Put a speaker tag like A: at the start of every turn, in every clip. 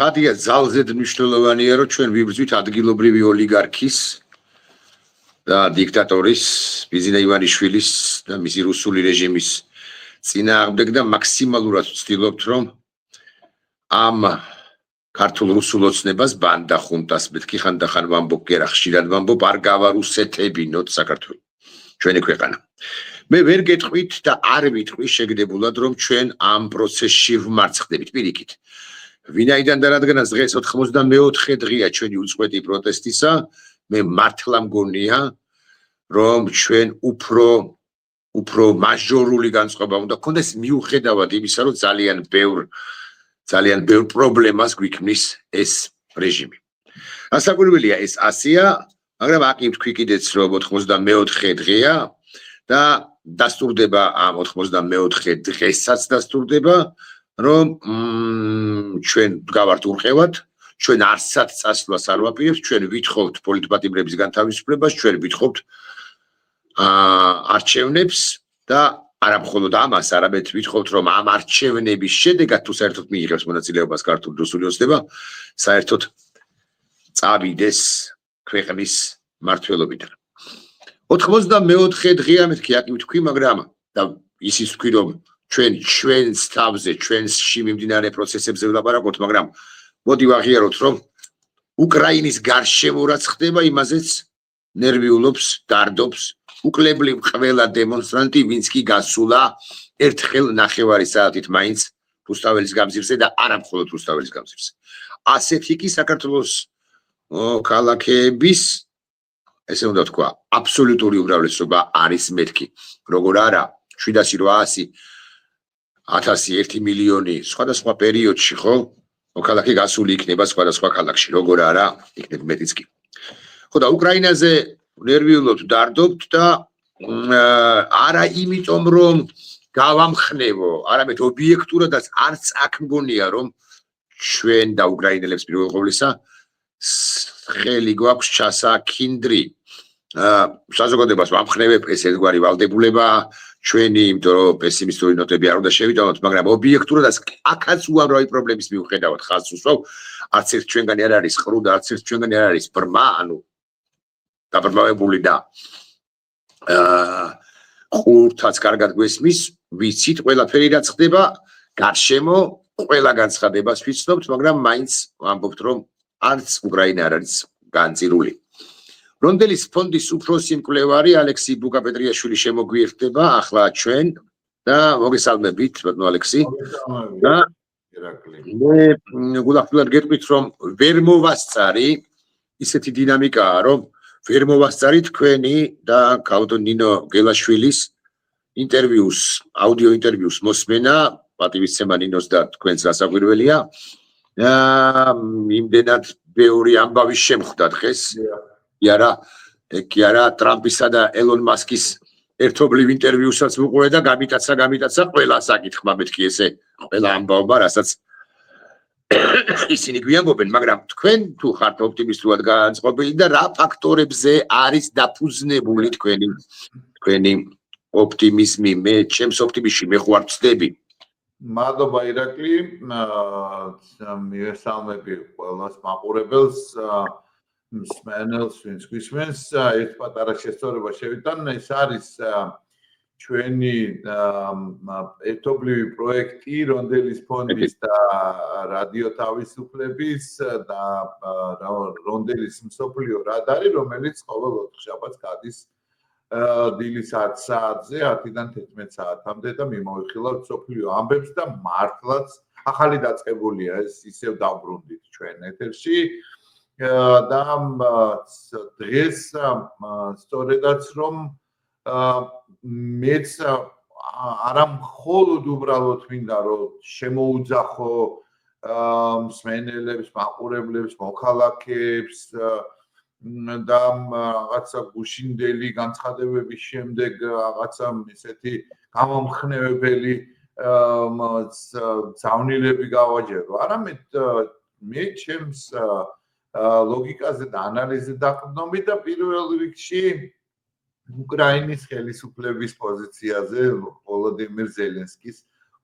A: გადია ძალზედ მნიშვნელოვანია, რომ ჩვენ ვიბრძვით ადგილობრივი ოლიგარქის და დიქტატორის ბიზინა ივანიშვილის და მისი რუსული რეჟიმის წინააღმდეგ და მაქსიმალურად ვცდილობთ, რომ ამ ქართულ რუსულ ოცნებას ბანდა ხუნტას მეთქი ხანდახან ვამბობ, გერა ხშირად ვამბობ, არ გავარუსეთებინოთ საქართველოს, ჩვენი ქვეყანა. მე ვერ გეტყვით და არ ვიტყვი შეგდებულად, რომ ჩვენ ამ პროცესში ვმარცხდებით პირიქით. ვინაიდან და რადგანაც დღეს 94 დღეა ჩვენი უწყვეტი პროტესტისა, მე მართლა მგონია, რომ ჩვენ უფრო მაჟორული განწყობა უნდა გქონდეს მიუხედავად იმისა, რომ ძალიან ბევრ პრობლემას გვიქმნის ეს რეჟიმი. ასაკვირველია ეს ასია, მაგრამ აკი ვთქვი კიდეც, რომ 94 დღეა და დასტურდება ამ 94 დღესაც დასტურდება, რომ ჩვენ გავართ ურყევად, ჩვენ არსად წასვლას არ ვაპირებთ, ჩვენ ვითხოვთ პოლიტპატიმრების განთავისუფლებას, ჩვენ ვითხოვთ არჩევნებს და არა მხოლოდ ამას, არამედ ვითხოვთ, რომ ამ არჩევნების შედეგად თუ საერთოდ მიიღებს მონაწილეობას ქართული რუსული ოცნება, საერთოდ წავიდეს ქვეყნის მმართველობიდან. 94 დღეა მეთქი აკი ვთქვი, მაგრამ და ისიც ვთქვი, რომ ჩვენს თავზე, ჩვენში მიმდინარე პროცესებზე ვლაპარაკობთ, მაგრამ მოდი ვაღიაროთ, რომ უკრაინის გარშემო რაც ხდება, იმაზეც ნერვიულობს, დარდობს, უკლებლივ ყველა დემონსტრანტი, ვინც კი გასულა ერთხელ ნახევარი საათით მაინც რუსთაველის გამზირზე და არა მხოლოდ რუსთაველის გამზირზე. ასეთი კი საქართველოს ქალაქების, ესე უნდა ვთქვა, აბსოლუტური უმრავლესობა არის მეთქი. როგორ არა, 700-800 1000 1 მილიონი სხვადასხვა პერიოდში ხო მოქალაქე გასული იქნება სხვადასხვა ქალაქში, როგორ არა, იქნება მეტიც კი. ხო და უკრაინაზე ნერვიულობთ, დარდობთ და არა იმიტომ, რომ გავამხნევო, არამედ ობიექტურადაც არც აქ მგონია, რომ ჩვენ და უკრაინელებს პირველ ყოვლისა ხელი გვაქვს ჩასაქინდრი. საზოგადოებას ვამხნევებ, ეს ერთგვარი ვალდებულება ჩვენი, იმიტომ რომ პესიმისტური ნოტები არ უნდა შევიტანოთ, მაგრამ ობიექტურადაც აქაც უამრავი პრობლემის მიუხედავად ხაზს უსვავ, არც ერთ ჩვენგანი არ არის ყრუ და არც ერთ ჩვენგანი არ არის ბრმა, ანუ დაბრმავებული და ყურთაც კარგად გვესმის, ვიცით ყველაფერი რაც ხდება გარშემო, ყველა განცხადებას ვიცნობთ, მაგრამ მაინც ვამბობთ, რომ არც უკრაინა არ არის განწირული. რონდელის ფონდის უფროსი მკვლევარი ალექსი ბუკაპეტრიაშვილი შემოგვიერთდება ახლა ჩვენ და მოგესალმებით, ბატონო ალექსი. და მე გულახდილად გეტყვით, რომ ვერ მოვასწარი ისეთი დინამიკაა, რომ ვერ მოვასწარი თქვენი და კავტონ ნინო გელაშვილის ინტერვიუს, აუდიო ინტერვიუს მოსმენა, პატივისცემა ნინოს და თქვენს გასაკვირველია. იმდენად ბევრი ამბავი შემხვდა დღეს. კი არა, ტრამპისა და ელონ მასკის ერთობლივ ინტერვიუსაც ვუყურე და გამიტაცა ყველა საკითხმა მეთქი ესე ყველა ამბავმა, რასაც ისინი გვიამბობენ, მაგრამ თქვენ თუ ხართ ოპტიმისტურად განწყობილი და რა ფაქტორებზე არის დაფუძნებული თქვენი ოპტიმიზმი? მე ჩემს ოპტიმიზმში მე ხوار ვწდები.
B: მადლობა ირაკლი, მივესალმები ყველას მაყურებელს, მსმენელს, ვინც გვისმენს, ერთ პატარა შესწორება შევიტან, ეს არის ჩვენი ერთობლივი პროექტი რონდელის ფონდის და რადიო თავისუფლების და რონდელის მსოფლიო რადარი, რომელიც ყოველ ოთხშაბათს გადის დილის 10 საათზე 10-დან 11 საათამდე და მიმოვიხილავთ მსოფლიო ამბებს და მართლაც ახალი დაწყებულია ეს ისევ დავბრუნდით ჩვენ ეთერში და დღეს სწორედაც რომ მეც არა მხოლოდ უბრალოდ მინდა რომ შემოუძახო მსმენელებს, მაყურებლებს, მოქალაქეებს და რაღაცა გუშინდელი განცხადებების შემდეგ რაღაცა ისეთი გამომხნევებელი ძავნილები გავაჯერო. არამედ მე ჩემს ლოგიკაზე და ანალიზზე დაყრდნობი და პირველ რიგში უკრაინის ხელისუფლების პოზიციაზე, ვოლოდიმირ ზელენსკის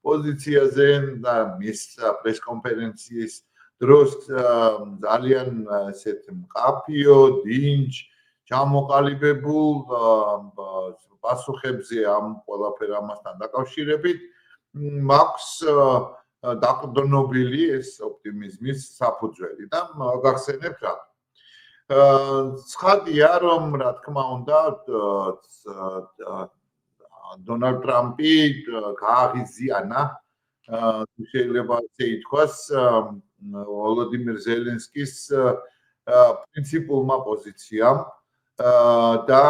B: პოზიციაზე და მის პრესკონფერენციის დროს ძალიან ესეთ მყაფიო, დინჯ, ჩამოყალიბებულ პასუხებზე ამ ყველაფერ ამასთან დაკავშირებით მაქვს დაყრდნობილი ეს ოპტიმიზმის საფუძველი და გახსენებთ რა. ცხადია, რომ რა თქმა უნდა დონალდ ტრამპი გააღიზიანა შეიძლება ასე ითქვას ვოლოდიმირ ზელენსკის პრინციპულმა პოზიციამ და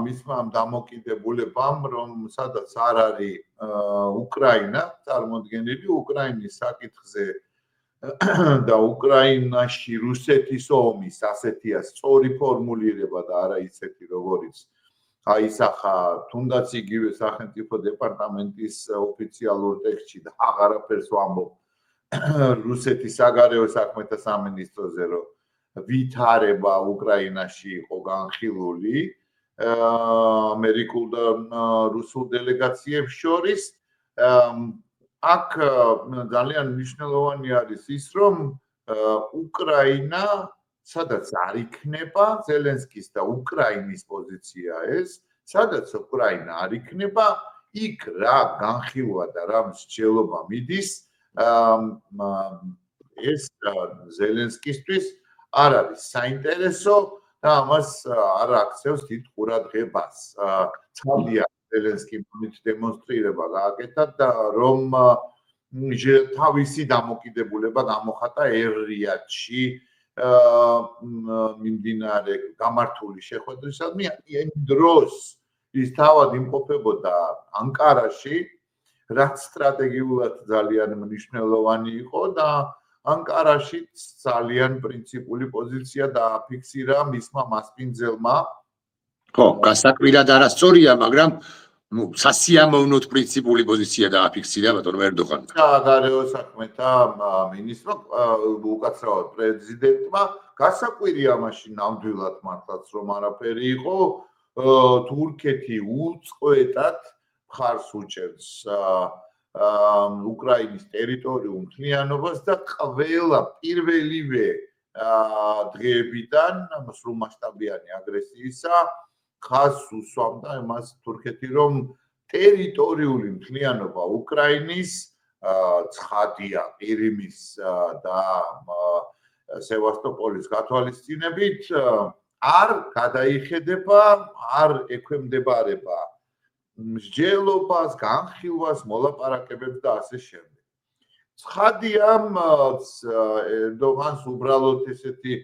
B: მისმა დამოკიდებულებამ, რომ სადაც არ არის უკრაინა წარმოდგენილი, უკრაინის საკითხზე და უკრაინაში რუსეთის ომის ასეთია სწორი ფორმულირება და არა ისეთი, როგორიც აისახა თუნდაც იგივე სახელმწიფო დეპარტამენტის ოფიციალურ ტექსტში და აღარაფერს ვამბობ რუსეთის საგარეო საქმეთა სამინისტროზე, რომ ვითარება უკრაინაში იყო განხილული ამერიკულ და რუსულ დელეგაციებს შორის. აქ ძალიან მნიშვნელოვანი არის ის, რომ უკრაინა სადაც არ იქნება ზელენსკის და უკრაინის პოზიცია ეს, სადაც უკრაინა არ იქნება, იქ რა განხილვა და რა მსჯელობა მიდის, ეს ზელენსკისთვის არ არის საინტერესო და ამას არ აქცევს დიდ ყურადღებას. ცხადია, ზელენსკიმ ამით დემონსტრირება გააკეთა და რომ თავისი დამოკიდებულება გამოხატა ერ-რიადში მიმდინარე გამართული შეხვედრისადმი, იმ დროს ის თავად იმყოფებოდა ანკარაში, რაც სტრატეგიულად ძალიან მნიშვნელოვანი იყო და ანკარაში ძალიან პრინციპული პოზიცია დააფიქსირა მისმა მასპინძელმა.
A: ხო, გასაკვირად არასწორია, მაგრამ სასიამოვნოდ პრინციპული პოზიცია დააფიქსირა ბატონო ერდოღანმა.
B: საგარეო საქმეთა მინისტრმა, უკაცრავად პრეზიდენტმა, გასაკვირია მაშინ ნამდვილად მართლაც რომ არაფერი იყო, თურქეთი უწყვეტად მხარს უჭერს უკრაინის ტერიტორიულ მთლიანობას და ყველა პირველივე დღეებიდან სრულმასშტაბიანი აგრესიისა ხაზს უსვამდა იმას თურქეთი, რომ ტერიტორიული მთლიანობა უკრაინის ცხადია ყირიმის და სევასტოპოლის გათვალისწინებით არ გადაიხედება, არ ექვემდებარება მსჯელობას, განხილვას, მოლაპარაკებებს და ასე შემდეგ. ცხადია, ერდოღანს უბრალოდ ესეთი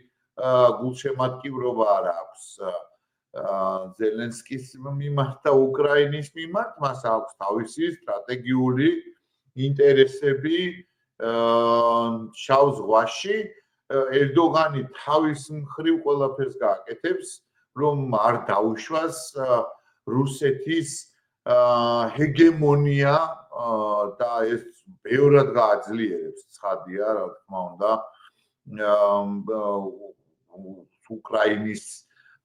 B: გულშემატკივრობა არ აქვს ზელენსკის მიმართ და უკრაინის მიმართ, მას აქვს თავისი სტრატეგიული ინტერესები შავ ზღვაში. ერდოღანი თავის მხრივ ყველაფერს გააკეთებს, რომ არ დაუშვას რუსეთის ჰეგემონია და ეს ბევრად გააძლიერებს, ცხადია, რა თქმა უნდა, უკრაინის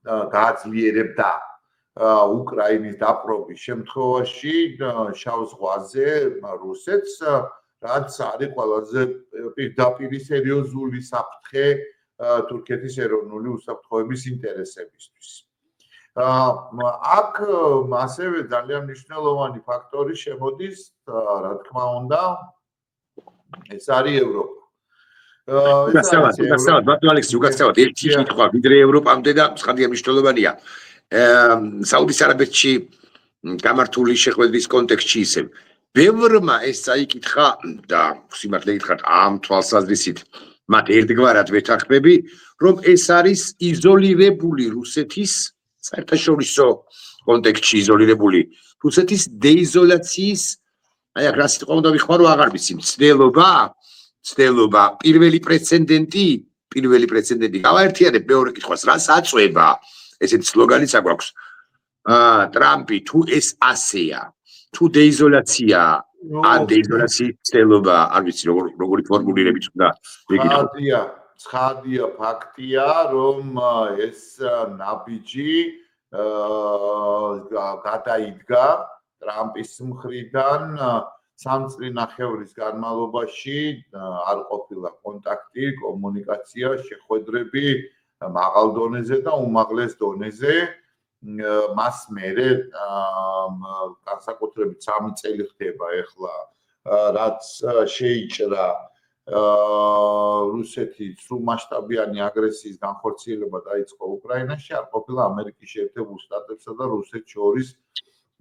B: გააძლიერებდა უკრაინის დაპყრობის შემთხვევაში შავ ზღვაზე რუსეთს, რაც არის ყველაზე პირდაპირი სერიოზული საფრთხე თურქეთის ეროვნული უსაფრთხოების ინტერესებისთვის. აქ ასევე ძალიან მნიშვნელოვანი ფაქტორი შემოდის, რა თქმა უნდა, ეს არის ევროპა.
A: უკაცრავად, ბატონო ალექსი, უკაცრავად, ერთი კითხვა, ვიდრე ევროპამდე და ცხადია მნიშვნელოვანია. საუდის არაბეთში გამართული შეხვედრის კონტექსტში ისევ. ბევრმა ეს წაიკითხა და სიმართლე გითხრათ, ამ თვალსაზრისით მათ ერთგვარად ვეთანხმები, რომ ეს არის იზოლირებული რუსეთის საერთაშორისო კონტექსტში იზოლირებული რუსეთის დეიზოლაციის, აი აქ რა სიტყვა უნდა ვიხმარო, აღარ ვიცი, ცდელობა, პირველი პრეცედენტი, გავაერთიანებ მეორე კითხვას, რას აწვევა, ესეთი სლოგანიც აგვაქვს. ტრამპი თუ ეს ასეა, თუ დეიზოლაცია, ან დეიზოლაციის ცდელობა, არ ვიცი როგორი ფორმულირებით უნდა ვიკითხო.
B: ცხადია ფაქტია, რომ ეს ნაბიჯი გადაიდგა ტრამპის მხრიდან სამწლინახევრის განმავლობაში არ ყოფილა კონტაქტი, კომუნიკაცია, შეხვედრები მაღალ დონეზე და უმაღლეს დონეზე. მას მერე განსაკუთრებით 3 წელი ხდება ეხლა რაც შეიჭრა რუსეთის სრულმასშტაბიანი აგრესიის განხორციელება დაიწყო უკრაინაში, არ ყოფილა ამერიკის შეერთებულ შტატებსა და რუსეთს შორის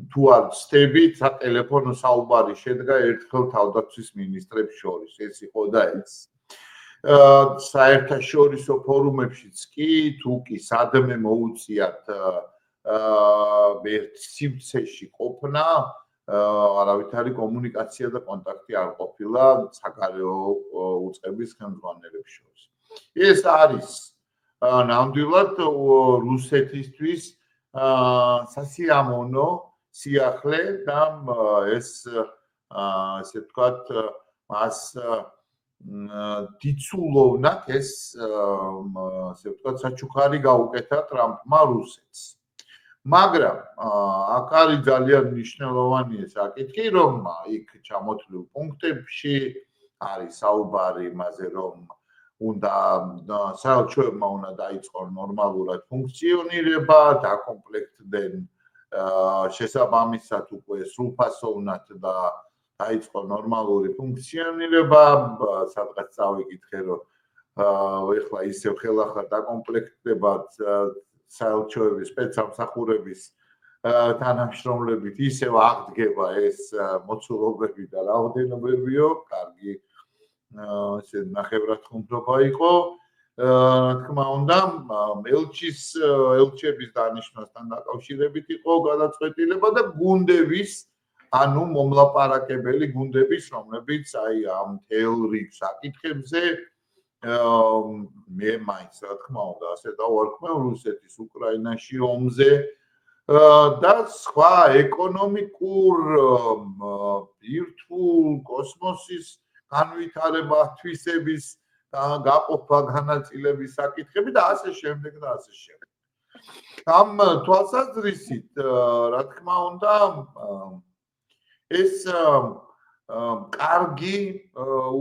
B: თუ არ ვცდებით, სატელეფონო საუბარი შედგა ერთხელ თავდაცვის მინისტრებს შორის. ეს იყო და ის. საერთაშორისო ფორუმებშიც კი თუ კი სადმე მოუწიათ ერთ სივრცეში ყოფნა, არავითარი კომუნიკაცია და კონტაქტი არ ყოფილა საგარეო უწყების ხელმძღვანელებს შორის. ეს არის ნამდვილად რუსეთისთვის სასიამოვნო სიახლე და ეს ასე ვთქვათ მას დიცულოვნად ეს ასე ვთქვათ საჩუქარი გაუკეთა ტრამპმა რუსეთს. მაგრამ აქ არის ძალიან მნიშვნელოვანი საკითხი, რომ იქ ჩამოთვლილ პუნქტებში არის საუბარი იმაზე, რომ უნდა საელჩოებმა უნდა დაიწყონ ნორმალურად ფუნქციონირება, დაკომპლექტდნენ შესაბამისად უკვე სრულფასოვნად და დაიწყო ნორმალური ფუნქციონირება, სადღაც წავიკითხე, რომ ეხლა ისევ ხელახლა დაკომპლექტდება საელჩოების სპეცსამსახურების თანამშრომლებით ისევ აღდგება ეს მოცულობები და რაოდენობებიო, კარგი ესე ნახევრად ხუმრობა იყო. რა თქმა უნდა, ელჩების დანიშვნასთან დაკავშირებით იყო გადაწყვეტილება და გუნდების, ანუ მომლაპარაკებელი გუნდების, რომლებიც აი ამ თელ რიგ საკითხებზე მე მაინც რა თქმა უნდა ასე დავარქმევ რუსეთის უკრაინაში ომზე და სხვა ეკონომიკურ ბირთვულ კოსმოსის განვითარება თვისების გაყოფა განაწილების საკითხები და ასე შემდეგ და ასე შემდეგ. ამ თვალსაზრისით რა თქმა უნდა ეს კარგი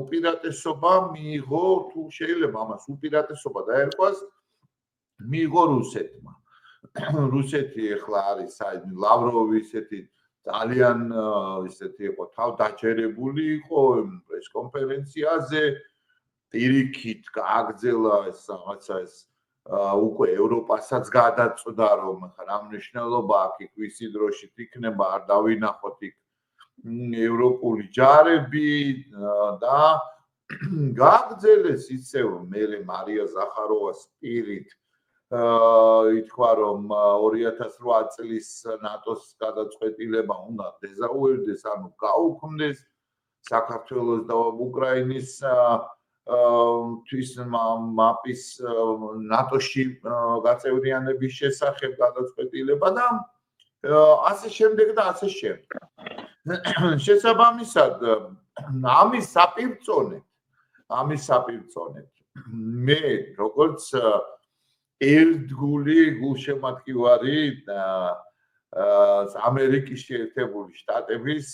B: უპირატესობა მიიღო თუ შეიძლება ამას უპირატესობა დაერქვას მიიღო რუსეთმა. რუსეთი ეხლა არის ლავროვი ისეთი ძალიან ისეთი იყო თავდაჯერებული იყო ეს კონფერენციაზე პირიქით გააგრძელა ეს რაღაცა ეს უკვე ევროპასაც გადაწყვდა რომ რა მნიშვნელობა აქვს იქ ვისი დროშით იქნება არ დავინახოთ იქ ევროპული ჯარები და გააგრძელეს ისევ მერე მარია ზახაროვას პირით ითქვა რომ 2008 წლის ნატოს გადაწყვეტილება უნდა დეზავუირდეს ანუ გაუქმდეს საქართველოს და უკრაინის თვის მაპის ნატოში გაწევრიანების შესახებ გადაწყვეტილება და ასე შემდეგ და ასე შემდეგ. შესაბამისად ამის საპირწონედ მე როგორც ერთგული გულშემატკივარი ამერიკის შეერთებული შტატების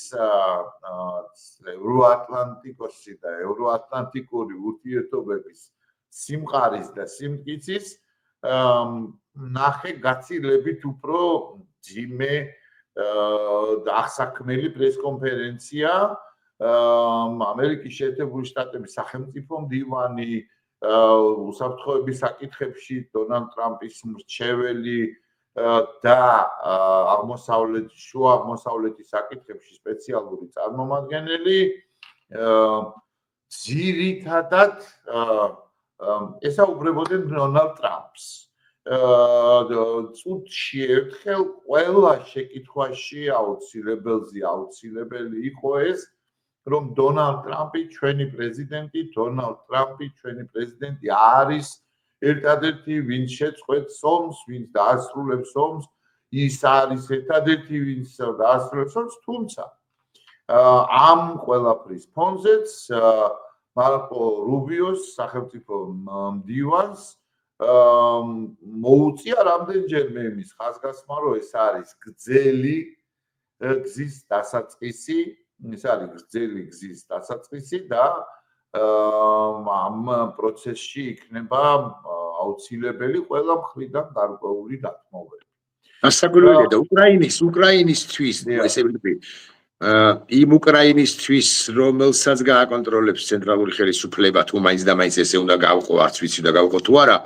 B: ევროატლანტიკოსი და ევროატლანტიკური ურთიერთობების სიმყარის და სიმტკიცის ნახე გაცილებით უფრო ძიმე აღსაქმელი პრესკონფერენცია ამერიკის შეერთებული შტატების სახელმწიფო მდივანი უსაფრთხოების საკითხებში დონალდ ტრამპის მრჩეველი და შუა აღმოსავლეთის საკითხებში სპეციალური წარმომადგენელი ძირითადად ესაუბრებოდნენ დონალდ ტრამპს. წუთში ერთხელ ყველა შეკითხვაში აუცილებელი იყო ეს რომ დონალდ ტრამპი ჩვენი პრეზიდენტი არის ერთადერთი ვინც შეწყვეტს ომს, ვინც დაასრულებს ომს, ის არის ერთადერთი ვინც დაასრულებს ომს, თუმცა ამ ყველაფრის ფონზეც მარკო რუბიოს სახელმწიფო მდივანს მოუწია რამდენჯერმე იმის ხაზგასმა, რომ ეს არის გრძელი გზის დასაწყისი ეს არის გრძელი გზის დასაწყისი და ამ პროცესში იქნება აუცილებელი ყველა მხრიდან გარკვეული დათმობები.
A: ასაკურველია და უკრაინისთვის ესე ვიტყვი იმ უკრაინისთვის რომელსაც გააკონტროლებს ცენტრალური ხელისუფლება თუ მაინც და მაინც ესე უნდა გავყო არც ვიცი და გავყო თუ არა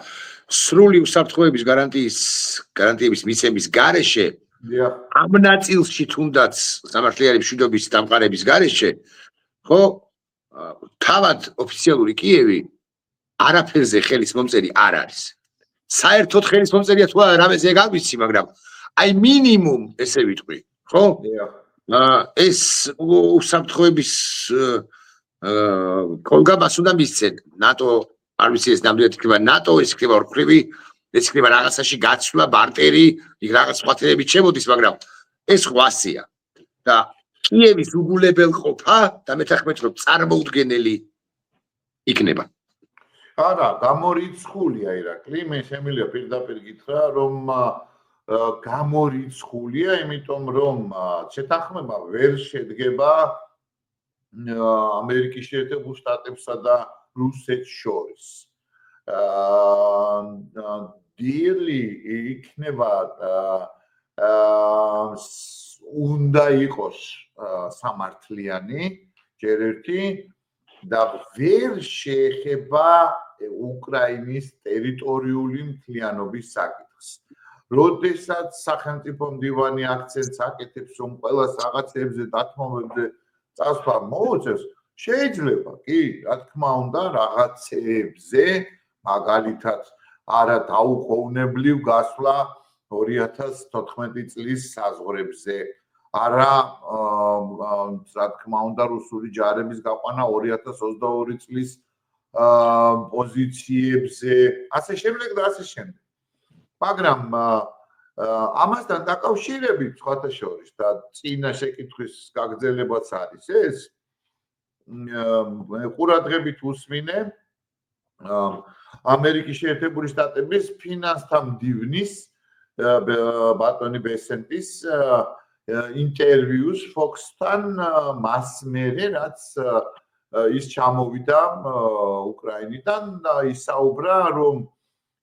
A: სრული უსაფრთხოების გარანტიების მიცემის გარეშე ამ ნაწილში თუნდაც სამართლიანი მშვიდობის დამყარების გარეშე ხო თავად ოფიციალური კიევი არაფერზე ხელის მომწერი არ არის საერთოდ ხელის მომწერია თუ არა რამეზე გავიცი მაგრამ აი მინიმუმ ესე ვიტყვი ხო ეს უსაფრთხოების კოლგაბას უნდა მისცენ ნატო არ ვიცი ეს ნამდვილად იქნება ნატო ეს იქნება ორქრივი ეს იქნება რაღაცაში გაცვლა ბარტერი იქ რაღაც სხვათერებით შემოდის მაგრამ ეს ხვასია და კიევის უგულებელყოფა და მეთანხმეთ რომ წარმოუდგენელი იქნება
B: არა გამორიცხულია ირაკლი მე შემიძლია პირდაპირ გითხრა რომ გამორიცხულია იმიტომ რომ შეთანხმება ვერ შედგება ამერიკის შეერთებულ შტატებსა და რუსეთს შორის დილი იქნება უნდა იყოს სამართლიანი ჯერ ერთი და ვერ შეეხება უკრაინის ტერიტორიული მთლიანობის საკითხს. როდესაც სახელმწიფო მდივანი აქცენტს აკეთებს, რომ ყველას რაღაცებზე დათმობებზე წასვლა მოუწევს, შეიძლება კი, რა თქმა უნდა, რაღაცებზე, მაგალითად, არა დაუყოვნებლივ გასვლა 2014 წლის საზღვრებზე, არა, რა თქმა უნდა, რუსული ჯარების გაყვანა 2022 წლის პოზიციებზე, ასე შემდეგ და ასე შემდეგ. მაგრამ ამასთან დაკავშირებით სხვათა შორის და წინა შეკითხვის გაგრძელებაც არის ეს ყურადღებით უსმინე ამერიკის შეერთებული შტატების ფინანსთა მდივნის ბატონი ბესენტის ინტერვიუს Fox-თან მას მერე რაც ის ჩამოვიდა უკრაინიდან და ისაუბრა რომ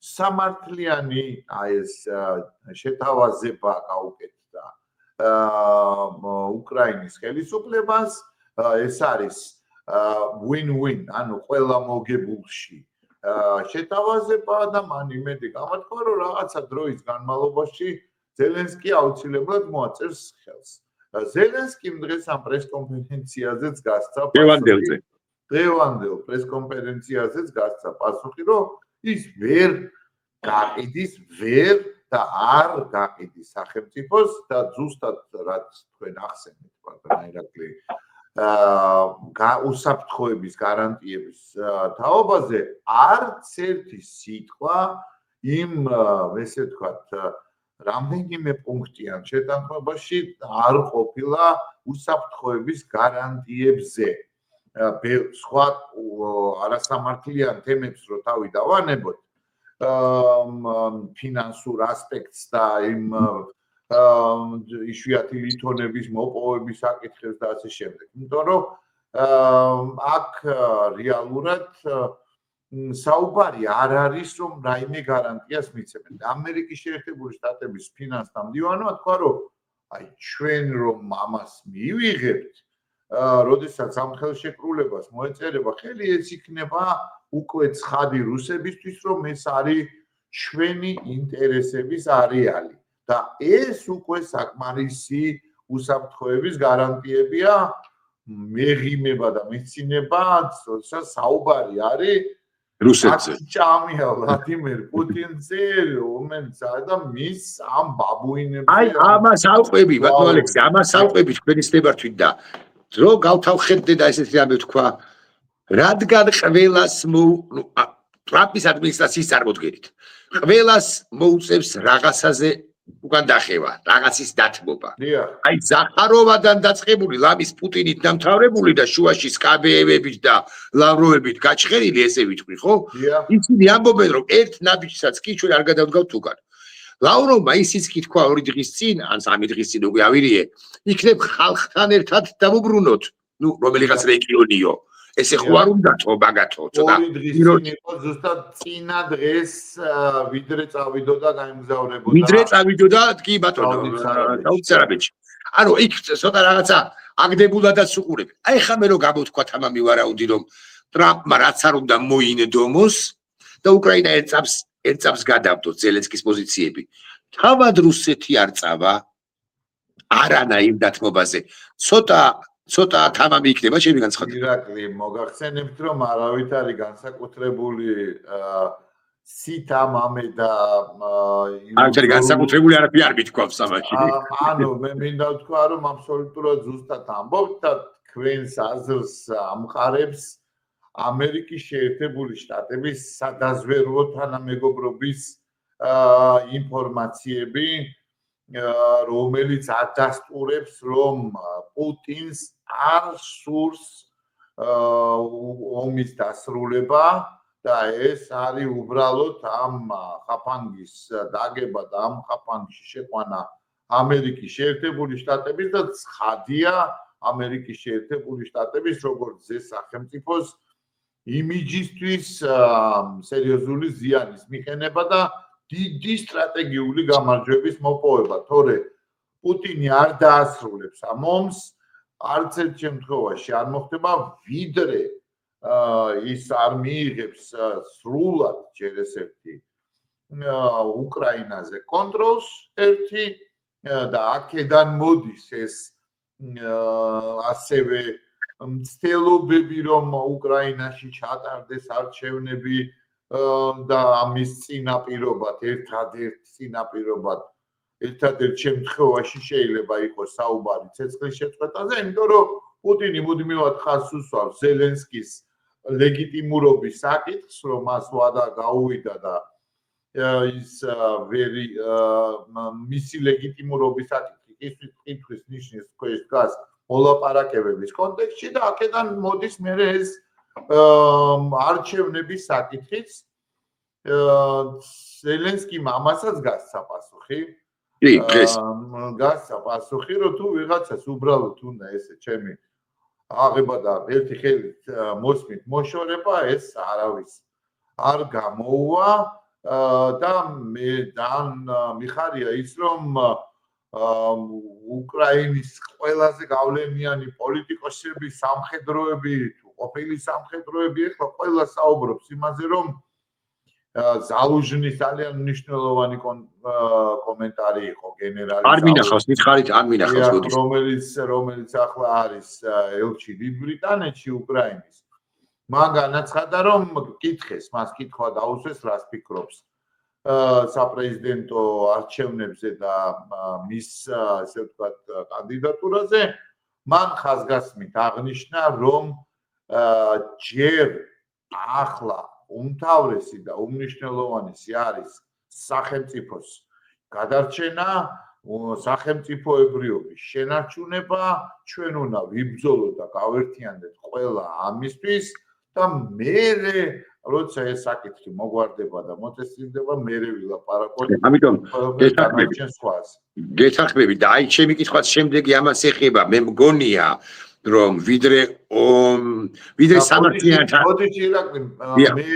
B: სამართლიანი ეს შეთავაზება გაუკეთდა უკრაინის ხელისუფლებას ეს არის win-win ანუ ყველა მოგებულში შეთავაზება და მან იმედი გამოთქვა რომ რაღაცა დროის განმავლობაში ზელენსკი აუცილებლად მოაწერს ხელს ზელენსკიმ დღეს ამ პრესკონფერენციაზეც გასცა დღევანდელ პრესკონფერენციაზეც გასცა პასუხი რომ ის ვერ გაყიდის ვერ და არ გაყიდის სახელმწიფოს და ზუსტად რაც თქვენ ახსენეთ ბატონ ირაკლი უსაფრთხოების გარანტიების თაობაზე არც ერთი სიტყვა იმ ესე ვთქვათ რამდენიმე პუნქტიან შეთანხმებაში არ ყოფილა უსაფრთხოების გარანტიებზე სხვა არასამართლიან თემებს რო თავი დავანებოთ ფინანსურ ასპექტს და იმ იშვიათი ლითონების მოპოვების საკითხებს და ასე შემდეგ. იმიტომ რომ აქ რეალურად საუბარი არ არის რომ რაიმე გარანტიას მიცემენ. ამერიკის შეერთებული შტატების ფინანსთა მდივანმა თქვა რომ აი ჩვენ რომ ამას მივიღებთ როდესაც ამ ხელშეკრულებას მოეწერება ხელი ეს იქნება უკვე ცხადი რუსებისთვის რომ ეს არის ჩვენი ინტერესების არეალი და ეს უკვე საკმარისი უსაფრთხოების გარანტიებია მეღიმება და მეცინება როდესაც საუბარი არის რუსეთზე ჭამია ვლადიმერ პუტინზე რომელიც და მის ამ ბაბუინებს
A: აი ამას ალყები ბატონ ალექსი ამას ალყები თქვენი სლებართვით და რო გავთავხედე და ესეთი რამე თქვა რადგან ყველას ტრამპის ადმინისტრაციის წარმოდგენით ყველას მოუწევს რაღაცაზე უკან დახევა რაღაცის დათმობა აი ზახაროვადან დაწყებული ლამის პუტინით დამთავრებული და შუაში სკაბეევებით და ლავროვებით გაჩხერილი ესე ვიტყვი ხო ისინი ამბობენ რომ ერთ ნაბიჯსაც კი ჩვენ არ გადავდგავთ უკან ლავროვმა ისიც კი თქვა 2 დღის წინ, ან 3 დღის წინ უკვე ავირიე, იქნებ ხალხთან ერთად დავუბრუნოთ, ნუ რომელიღაც რეგიონიო. ესე ხო არ უნდათო მაგათო, ცოტა.
B: 2 დღის წინ იყო ზუსტად წინა დღეს ვიდრე წავიდოდა გამგზავრებოდა.
A: ვიდრე წავიდოდა კი ბატონო, საუცერაბეთში. ანუ იქ ცოტა რაღაცა აგდებულადაც უყურებ. აი ხა მე რო გამოთქვა თამამი ვარაუდი რომ ტრამპმა რაც არ უნდა მოინდომოს და უკრაინა ერთ წამს გადავდო ზელენსკის პოზიციები. თავად რუსეთი არ წავა არანაირ დათმობაზე. ცოტა თამამი იქნება ჩემი განცხადება.
B: ირაკლი, მოგახსენებთ რომ არავით არის განსაკუთრებული სითამამე და
A: არავითარი განსაკუთრებული არაფერი არ მithქვავს ამაში.
B: ანუ მე მინდა ვთქვა რომ აბსოლუტურად ზუსტად ამბობთ და თქვენს აზრს ამყარებს ამერიკის შეერთებული შტატების სადაზვერვო თანამეგობრობის ინფორმაციები, რომელიც ადასტურებს რომ პუტინს არ სურს ომის დასრულება და ეს არის უბრალოდ ამ ხაფანგის დაგება და ამ ხაფანგში შეყვანა ამერიკის შეერთებული შტატების და ცხადია ამერიკის შეერთებული შტატების როგორც სახელმწიფოს იმიჯისთვის სერიოზული ზიანის მიყენება და დიდი სტრატეგიული გამარჯვების მოპოვება, თორე პუტინი არ დაასრულებს ამ ომს, არც ერთ შემთხვევაში არ მოხდება, ვიდრე ის არ მიიღებს სრულად ჯერ ესეთი უკრაინაზე კონტროლს ერთი და აქედან მოდის ეს ასევე მცდელობები რომ უკრაინაში ჩატარდეს არჩევნები და ამის წინაპირობად ერთადერთ შემთხვევაში შეიძლება იყოს საუბარი ცეცხლის შეწყვეტაზე, იმიტომ რომ პუტინი მუდმივად ხაზს უსვამს ზელენსკის ლეგიტიმურობის საკითხს, რომ მას ვადა გაუვიდა და ის მისი ლეგიტიმურობის საკითხი კითხვის ნიშნის ქვეშ დგას მოლაპარაკებების კონტექსტში და აქედან მოდის მე ეს არჩევნების საკითხიც ზელენსკიმ ამასაც გასცა პასუხი. გასცა პასუხი, რომ თუ ვიღაცას უბრალოდ უნდა ესე ჩემი აღება და ერთი ხელით მოსმით მოშორება, ეს არავის არ გამოუვა და მე ძალიან მიხარია ის რომ უკრაინის ყველაზე გავლენიანი პოლიტიკოსები, სამხედროები, ყოფილი სამხედროები ახლა ყველა საუბრობს იმაზე, რომ ზალუჟნის ძალიან მნიშვნელოვანი კომენტარი იყო გენერალის.
A: არ მინახავს, მითხარით, არ მინახავს მოდის.
B: რომელიც ახლა არის ელჩი დიდ ბრიტანეთში უკრაინის. მან განაცხადა, რომ კითხეს, მას კითხვა დაუსვეს, რას ფიქრობს საპრეზიდენტო არჩევნებზე და მის ასე ვთქვათ კანდიდატურაზე. მან ხაზგასმით აღნიშნა, რომ ჯერ ახლა უმთავრესი და უმნიშვნელოვანესი არის სახელმწიფოს გადარჩენა, სახელმწიფოებრიობის შენარჩუნება, ჩვენ უნდა ვიბრძოლოთ და გავერთიანდეთ ყველა ამისთვის და მერე როცა ეს საკითხი მოგვარდება და მოწესრიგდება, მერე ვილაპარაკოთ.
A: ამიტომ გეთანხმები და აი ჩემი კითხვაც შემდეგი ამას ეხება, მე მგონია რომ ვიდრე სამართლიანთან
B: მოდი ირაკლი მე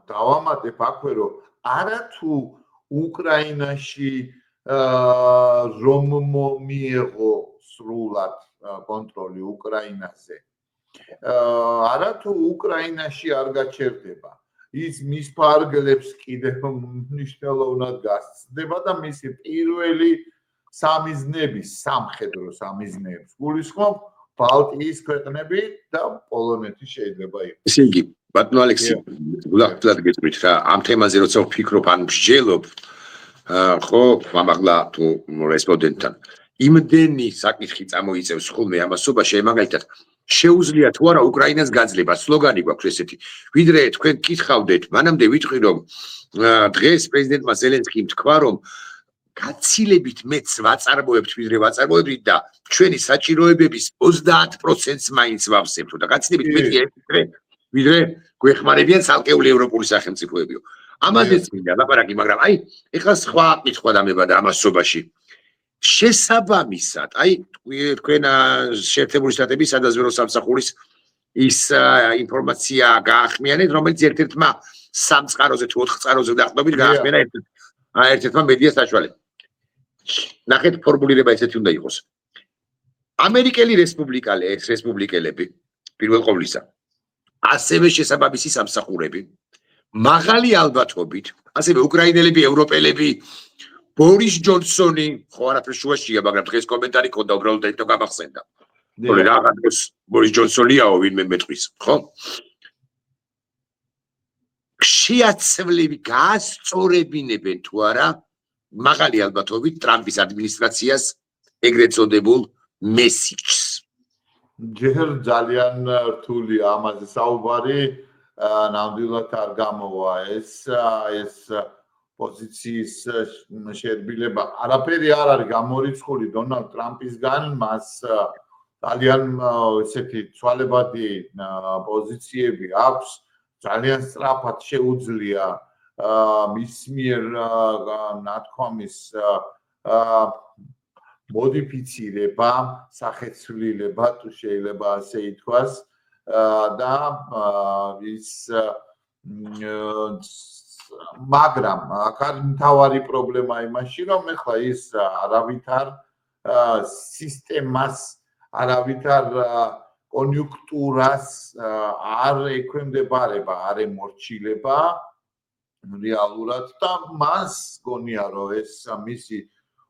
B: დავამატებ აქვე რომ არათუ უკრაინაში რომ მიიღო სრულად კონტროლი უკრაინაზე არათუ უკრაინაში არ გაჩერდება ის მის ფარგლებს კიდევ მნიშვნელოვნად გასცდება და მისი პირველი სამიზნების სამხედრო სამიზნეებს გულისხმობ ბალტიის ქვეყნები და პოლონეთი შეიძლება იყოს.
A: ესე იგი, ბატონო ალექსი, გულახდილად გეტყვით რა, ამ თემაზე როცა ვფიქრობ, ან მსჯელობ, ხო, მამაღლა თუ რესპონდენტთან, იმდენი საკითხი წამოიწევს ხოლმე ამასობაში, მაგალითად, შეუძლია თუ არა უკრაინას გაძლება, სლოგანი გვაქვს ესეთი. ვიდრე თქვენ გითხავდეთ, მანამდე ვიტყვი რომ დღეს პრეზიდენტმა ზელენსკიმ თქვა რომ გაცილებით მეც ვაწარმოებთ ვიდრე ვაწარმოებთ და ჩვენი საჭიროებების 30%-ს მაინც ვავსებთ და გაცილებით მეტია ვიდრე გვეხმარებიან ცალკეული ევროპული სახელმწიფოებიო. ამაზეც მინდა ლაპარაკი, მაგრამ აი ეხლა სხვა კითხვა დამება და ამასობაში. შესაბამისად, აი თქვენ შეერთებული შტატების სადაზვერვო სამსახურის ის ინფორმაცია გაახმიანეთ, რომელიც ერთ-ერთმა სამწყაროზე თუ 4 წყაროზე დაახლოებით გაახმიანა ერთ-ერთმა მედია საშუალებამ. ნახეთ ფორმულირება ესეთი უნდა იყოს. ამერიკელი რესპუბლიკელები პირველ ყოვლისა, ასევე შესაბამისი სამსახურები, მაღალი ალბათობით, ასევე უკრაინელები, ევროპელები, ბორის ჯონსონი, ხო არაფერს შუაშია, მაგრამ დღეს კომენტარი ქონდა, უბრალოდ ერთო გამახსენდა. თორე რაღაც ბორის ჯონსონიაო ვინმე მეტყვის, ხო? შეაცვლები გაასწორებინებენ თუ არა მაღალი ალბათობით ტრამპის ადმინისტრაციას ეგრეთ წოდებულ მესიჯს.
B: ჯერ ძალიან რთული ამაზე საუბარი, ნამდვილად არ გამოვა ეს პოზიციის შერბილება. არაფერი არ არის გამორიცხული დონალდ ტრამპისგან, მას ძალიან ესეთი ცვალებადი პოზიციები აქვს, ძალიან სწრაფად შეუძლია მის მიერ ნათქვამის მოდიფიცირება, სახეცვლილება, თუ შეიძლება ასე ითქვას და ის მაგრამ აქ არის მთავარი პრობლემა იმაში, რომ ეხლა ის არავითარ სისტემას, არავითარ კონიუნქტურას არ ექვემდებარება, არ ემორჩილება რეალურად და მას გონია, რომ ეს მისი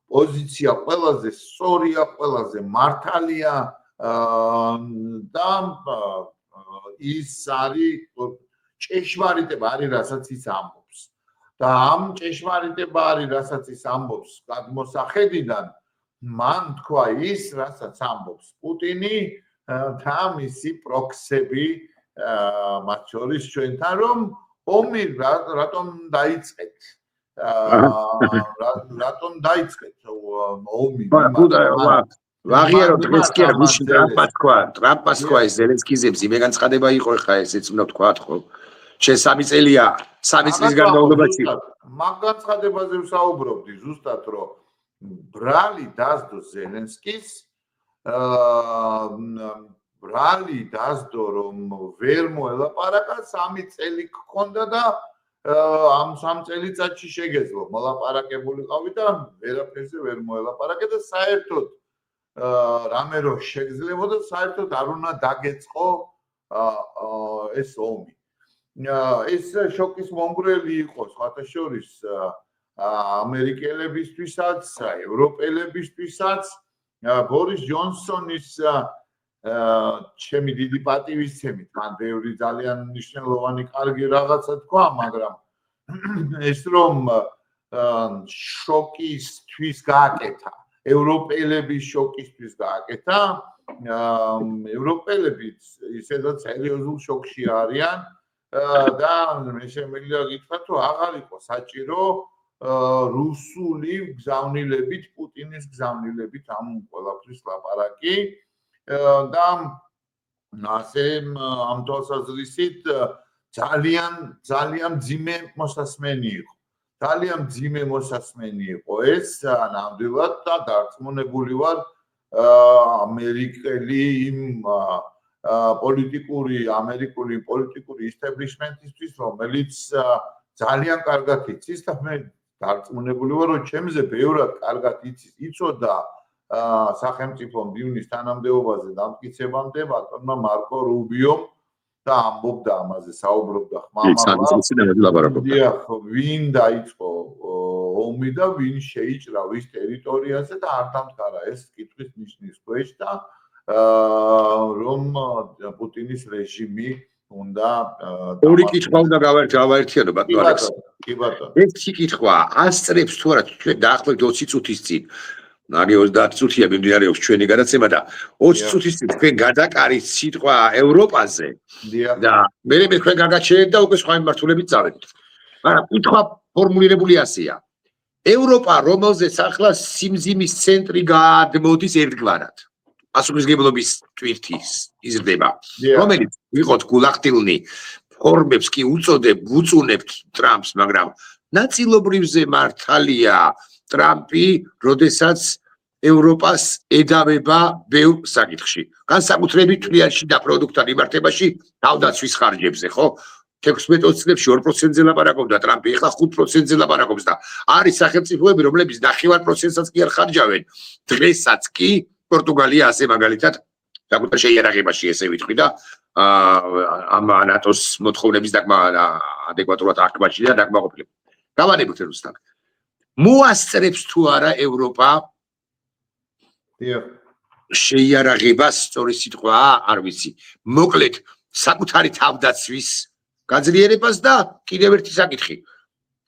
B: პოზიცია ყველაზე სწორია, ყველაზე მართალია და ის არის ჭეშმარიტება არის, რასაც ის ამბობს. და ამ ჭეშმარიტება არის, რასაც ის ამბობს, გადმოსახედიდან მან თქვა ის, რასაც ამბობს პუტინი და მისი პროქსები, მათ შორის ჩვენთან, რომ ომი რატომ დაიწყეთ? რატომ დაიწყეთ ომი?
A: ვაღიარო დღეს კი არა, გუშინ ტრამპას თქვა ეს ზელენსკიზე მე განცხადება იყო ხა ესეც უნდა ვთქვათ, ხო? შენ 3 წელია, 3 წლის განმავლობაში
B: მაგ განცხადებაზე ვსაუბრობდი, ზუსტად რომ ბრალი დასდო ზელენსკის, ბრალი დასდო რომ ვერ მოელაპარაკა, 3 წელი გქონდა და ამ 3 წელიწადში შეგეძლო მოლაპარაკებულიყავი და ვერაფერზე ვერ მოელაპარაკე და საერთოდ რამე რო შეგძლებოდა, საერთოდ არ უნდა დაგეწყო ეს ომი. ეს შოკის მომგვრელი იყო სხვათა შორის ამერიკელებისთვისაც, ევროპელებისთვისაც, ბორის ჯონსონის ჩემი დიდი პატივისცემით, მან ბევრი ძალიან მნიშვნელოვანი კარგი რაღაცა თქვა, მაგრამ ეს რომ შოკისთვის გააკეთა, ევროპელების შოკისთვის გააკეთა, ევროპელები ისედაც სერიოზულ შოკში არიან და მე შემიძლია გითხრათ, რომ აღარ იყო საჭირო რუსული გზავნილებით, პუტინის გზავნილებით ამ ყველაფრის ლაპარაკი და ასე ამ თვალსაზრისით ძალიან მძიმე მოსასმენი იყო. ძალიან მძიმე მოსასმენი იყო ეს, ნამდვილად და დარწმუნებული ვარ ამერიკელი იმ ამერიკული პოლიტიკური ისტაბლიშმენტისთვის, რომელიც ძალიან კარგად იცის და მე დარწმუნებული ვარ, რომ ჩემზე ბევრად კარგად იცოდა სახელმწიფო მდივნის თანამდებობაზე დამტკიცებამდე ბატონმა მარკო რუბიომ და ამბობდა ამაზე, საუბრობდა ხმამაღლა, ვინ დაიწყო ომი და ვინ შეიჭრა ვის ტერიტორიაზე და არ დამდგარა ეს კითხვის ნიშნის ქვეშ და რომ პუტინის რეჟიმი უნდა
A: ორი კითხვა უნდა გავაერთიანო ბატონო ალექს.
B: კი ბატონო.
A: ერთი კითხვა ასწრებს თუ არა ჩვენ დაახლოებით 20 წუთის წინ ნაგი 30 წუთია მიმდინარეობს ჩვენი გადაცემა და 20 წუთის წინ თქვენ გადაკარით სიტყვა ევროპაზე და მე თქვენ გაგაჩერეთ და უკვე სხვა მიმართულებით წავედით. მაგრამ კითხვა ფორმულირებული ასეა. ევროპა, რომელზეც ახლა სიმძიმის ცენტრი გადმოდის ერთგვარად. პასუხისმგებლობის ტვირთის იზრდება, რომელიც ვიყოთ გულახდილნი ფორმებს კი უწუნებთ ტრამპს, მაგრამ ნაწილობრივზე მართალია ტრამპი, როდესაც ევროპას ედავება ბევრ საკითხში. განსაკუთრებით თვლიანში და პროდუქტთან მიმართებაში თავდაცვის ხარჯებზე, ხო? 16-20 წლებში 2%-ზე ლაპარაკობდა ტრამპი, ეხლა 5%-ზე ლაპარაკობს და არის სახელმწიფოები, რომლებიც 9%-საც კი არ ხარჯავენ. დღესაც კი პორტუგალია ასე მაგალითად საკუთარ შეიარაღებაში ესე ვიტყვი და ამ ნატოს მოთხოვნების ადეკვატურად აღქმაში და დაკმაყოფილება. გავანებოთ რუსთან. მოასწრებს თუ არა ევროპა შეიარაღებას, სწორი სიტყვაა, არ ვიცი. მოკლედ, საკუთარი თავდაცვის გაძლიერებას და კიდევ ერთი საკითხი.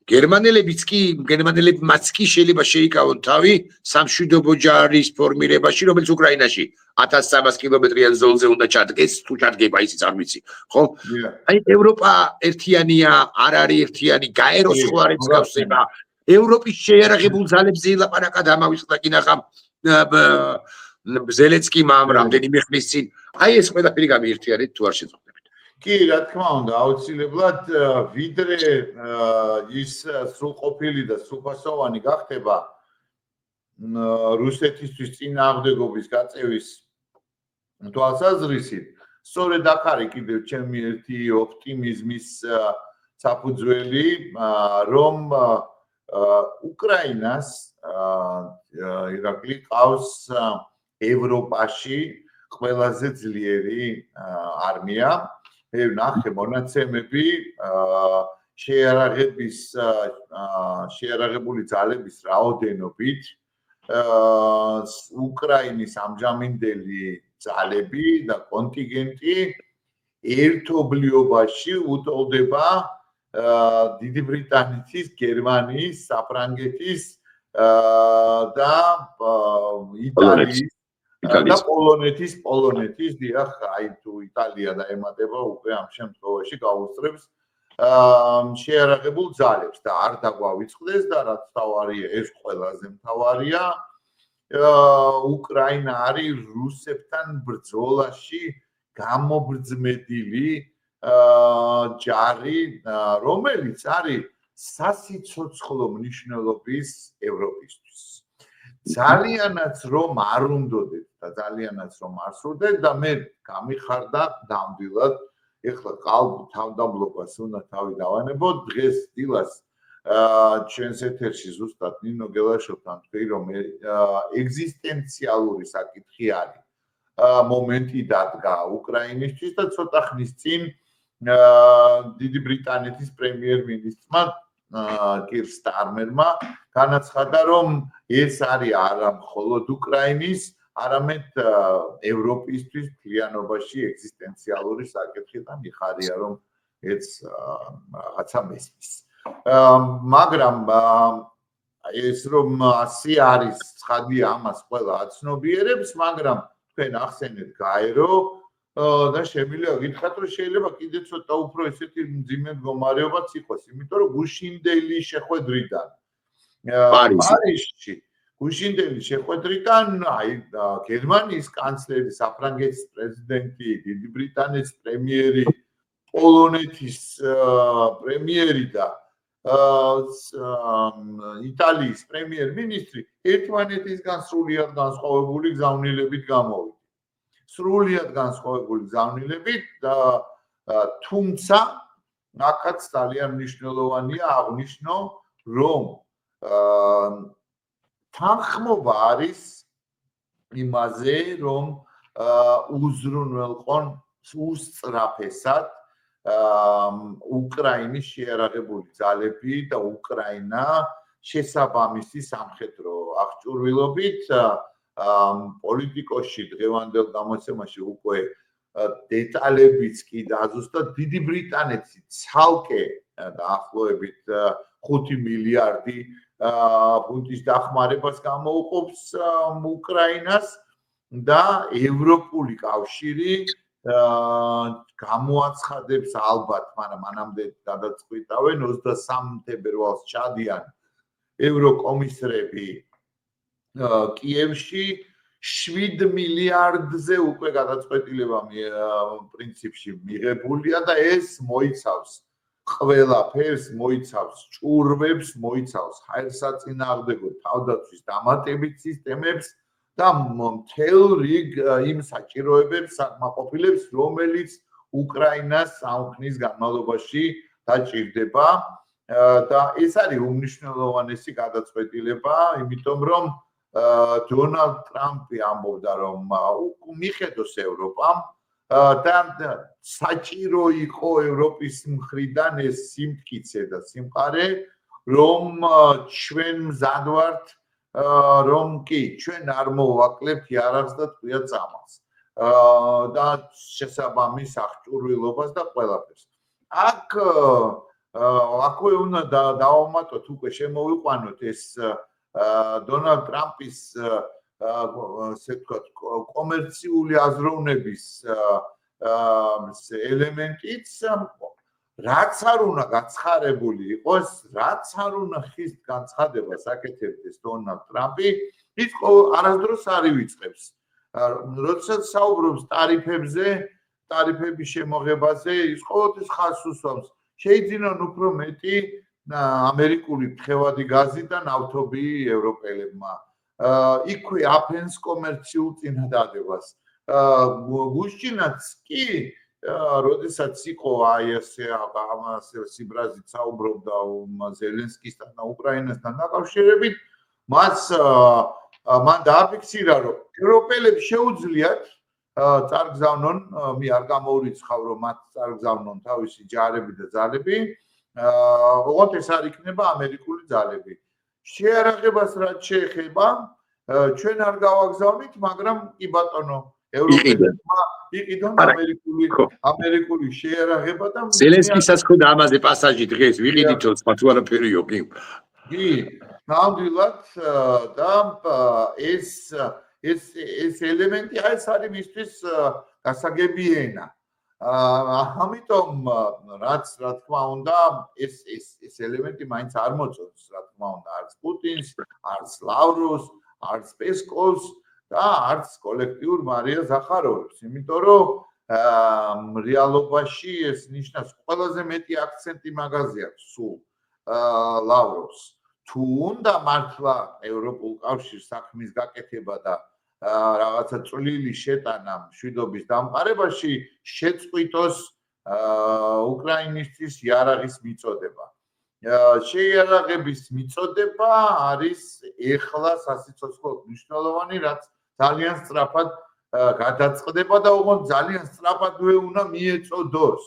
A: გერმანელებმაც კი შეიძლება შეიკავონ თავი სამშვიდობო ჯარის ფორმირებაში, რომელიც უკრაინაში 1300 კილომეტრიან ზოლზე უნდა ჩადგეს, თუ ჩადგება ისიც არ ვიცი, ხო? აი ევროპა ერთიანია, არ არის ერთიანი, გაეროს ხო არ ემსგავსება. ევროპის შეიარაღებულ ძალებზე ილაპარაკა და ამავისყდა კი ნახავ ზელენსკიმ ამ რამდენიმე ხნის წინ. აი ეს ყველაფერი გამიერთიანეთ თუ არ შეწყვეტებით.
B: კი, რა თქმა უნდა, აუცილებლად ვიდრე ის სრულყოფილი და სრულფასოვანი გახდება რუსეთისთვის წინააღმდეგობის გაწევის თვალსაზრისით, სწორედ აქ არის კიდევ ჩემი ერთი ოპტიმიზმის საფუძველი, რომ უკრაინას ირაკლი ყავს ევროპაში ყველაზე ძლიერი არმია. მე ვნახე მონაცემები შეიარაღებული ძალების რაოდენობით უკრაინის ამჟამინდელი ძალები და კონტინგენტი ერთობლიობაში უტოლდება დიდი ბრიტანეთის, გერმანიის, საფრანგეთის და იტალიის და პოლონეთის დიახ, აი თუ იტალია დაემატება უკვე ამ შემთხვევაში გაუსწრებს შეიარაღებულ ძალებს და არ დაგვავიწყდეს და რაც თავარია, ეს ყველაზე მთავარია, უკრაინა არის რუსებთან ბრძოლაში გამობრძმედილი ჯარი, რომელიც არის სასიცოცხლო მნიშვნელობის ევროპისთვის. ძალიანაც რომ არ უნდოდეთ და ძალიანაც რომ არ სურდეთ და მე გამიხარდა ნამდვილად ეხლა თავდამბლობას უნდა თავი დავანებოთ დღეს დილას ჩვენს ეთერში ზუსტად ნინო გელაშოვთან თქვი რომ ეგზისტენციალური საკითხი არის მომენტი დადგა უკრაინისთვის და ცოტა ხნის წინ დიდი ბრიტანეთის პრემიერ-მინისტრმა კირ სტარმერმა განაცხადა რომ ეს არის არა მხოლოდ უკრაინის არამედ ევროპისთვის მთლიანობაში ეგზისტენციალური საკითხი და მიხარია რომ ეს რაღაცა მესმის. მაგრამ ეს რომ ასე არის ცხადია ამას ყველა აცნობიერებს, მაგრამ თქვენ ახსენეთ გაერო და შემიძლია გითხრათ რომ შეიძლება კიდე ცოტა უფრო ესეთი მძიმე მდგომარეობაც იყოს, იმიტომ რომ გუშინდელი შეხვედრიდან პარიზში გუშინდელი შეხვედრიდან აი გერმანიის კანცლერი, საფრანგეთის პრეზიდენტი, დიდი ბრიტანეთის პრემიერი, პოლონეთის პრემიერი და იტალიის პრემიერ-მინისტრი ერთმანეთისგან სრულიად განსხვავებული გზავნილებით გამოვიდნენ. სრულიად განსხვავებული გზავნილებით და თუმცა აქაც ძალიან მნიშვნელოვანია აღნიშნო რომ თანხმობა არის იმაზე რომ უზრუნველყონ უსწრაფესად უკრაინის შეიარაღებული ძალები და უკრაინა შესაბამისი სამხედრო აღჭურვილობით პოლიტიკოში დღევანდელ გამოცემაში უკვე დეტალებიც კი დაზუსტა დიდი ბრიტანეთი ცალკე დაახლოებით 5 მილიარდი ფუნტის დახმარებას გამოუყოფს უკრაინას და ევროპული კავშირი გამოაცხადებს ალბათ, მაგრამ მანამდე გადაწყვიტავენ 23 თებერვალს ჩადიან ევროკომისრები კიევში 7 მილიარდზე უკვე გადაწყვეტილება პრინციპში მიღებულია და ეს მოიცავს ყველაფერს, მოიცავს ჭურვებს, მოიცავს ჰაერსაწინააღმდეგო თავდაცვის დამატებით სისტემებს და მთელ რიგ იმ საჭიროებებს, საკმაყოფილებს, რომელიც უკრაინას სამხნის განმავლობაში დაჭირდება და ეს არის უმნიშვნელოვანესი გადაწყვეტილება, იმიტომ რომ დონალდ ტრამპი ამბობდა, რომ მიხედოს ევროპამ და საჭირო იყო ევროპის მხრიდან ეს სიმტკიცე და სიმყარე, რომ ჩვენ მზად ვართ, რომ კი, ჩვენ არ მოვაკლებთ იარაღს და ტყვია წამალს და შესაბამის აღჭურვილობას და ყველაფერს. აქვე უნდა დავამატოთ, უკვე შემოვიყვანოთ ეს დონალდ ტრამპის ასე ვთქვათ, კომერციული აზროვნების ელემენტიც, რაც არ უნდა გაცხარებული იყოს, რაც არ უნდა ხის განცხადებას აკეთებდეს დონალდ ტრამპი, ის არასდროს არ ივიწყებს. როდესაც საუბრობს ტარიფებზე, ტარიფების შემოღებაზე, ის ყოველთვის ხაზს უსვამს. შეიძინონ უფრო მეტი ამერიკული თხევადი გაზი და ნავთობი ევროპელებმა. იქვე აფენს კომერციულ წინადადებას. გუშინაც კი, როდესაც იყო აი ესე სიბრაზით საუბრობდა ზელენსკისთან და უკრაინასთან დაკავშირებით, მან დააფიქსირა, რომ ევროპელებს შეუძლიათ წარგზავნონ, მე არ გამოურიცხავ, რომ მათ წარგზავნონ თავისი ჯარები და ძალები, ოღონდ ეს არ იქნება ამერიკული ძალები. შეარაღებას რაც შეეხება, ჩვენ არ გავაგზავნით, მაგრამ კი ბატონო, ევროპელებმა იყიდონ ამერიკული შეარაღება და
A: ზელენსკისაც ხოდა ამაზე პასაჟი დღეს ვიყიდითო, სხვა თუ არაფერიო, კი.
B: კი, ნამდვილად და ეს ელემენტი ეს არის მისთვის გასაგები ენა. ამიტომ რაც რა თქმა უნდა ეს ელემენტი მაინც არ მოწონს, რა თქმა უნდა, არც პუტინს, არც ლავროვს, არც პესკოვს და არც კოლექტიურ მარია ზახაროვებს, იმიტომ რომ რეალობაში ეს ნიშნავს ყველაზე მეტი აქცენტი მაგაზე აქვს სულ ლავროვს. თუ უნდა მართლა ევროპულ კავშირს საქმის გაკეთება და რაღაცა წვლილი შეტანა მშვიდობის დამყარებაში, შეწყვიტოს უკრაინისთვის იარაღის მიწოდება. შეიარაღების მიწოდება არის ეხლა სასიცოცხლოდ მნიშვნელოვანი, რაც ძალიან სწრაფად გადაწყდება და ოღონდ ძალიან სწრაფადვე უნდა მიეწოდოს.